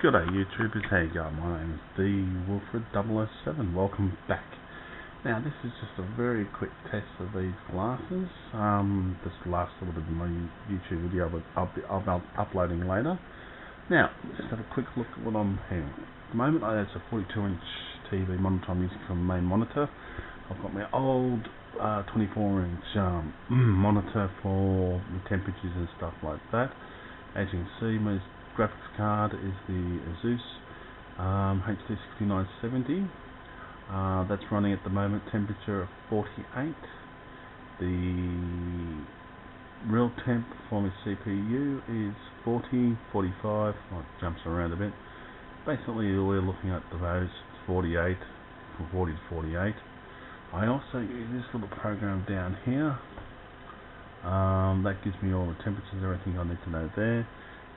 G'day YouTubers, how you going? My name is TheWilfred007. Welcome back. Now this is just a very quick test of these glasses. This last little bit of my YouTube video, but I'll be uploading later. Now, just have a quick look at what I'm having. At the moment, it's a 42-inch TV monitor I'm using for my main monitor. I've got my old 24-inch monitor for the temperatures and stuff like that. As you can see, my graphics card is the Asus HD 6970. That's running at the moment temperature of 48. The real temp for my CPU is 40, 45. Well, it jumps around a bit. Basically, we're looking at the values 48, from 40 to 48. I also use this little program down here. That gives me all the temperatures, everything I need to know there.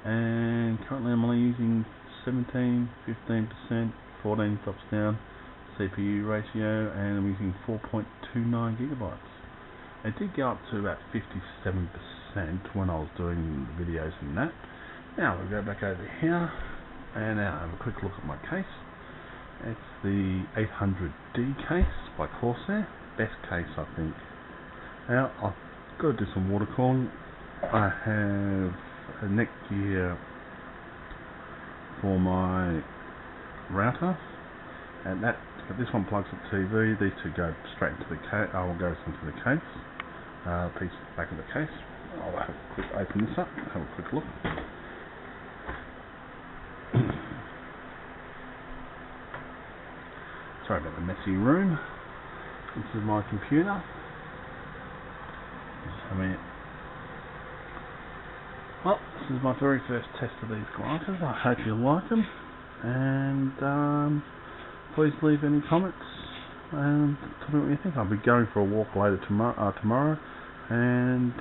And currently I'm only using 17, 15%, 14 drops down CPU ratio, and I'm using 4.29 gigabytes. It did go up to about 57% when I was doing the videos and that. Now we'll go back over here and now have a quick look at my case. It's the 800D case by Corsair, best case I think. Now I've got to do some water cooling. I have a neck gear for my router, and this one plugs the TV. These two go straight into the case. I will go into the case. Piece back of the case. I'll have a quick open this up. Have a quick look. Sorry about the messy room. This is my computer. Well, this is my very first test of these glasses. I hope you like them, and please leave any comments and tell me what you think. I'll be going for a walk later tomorrow, and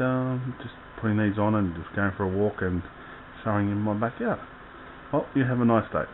just putting these on and just going for a walk and showing in my backyard. Well, you have a nice day.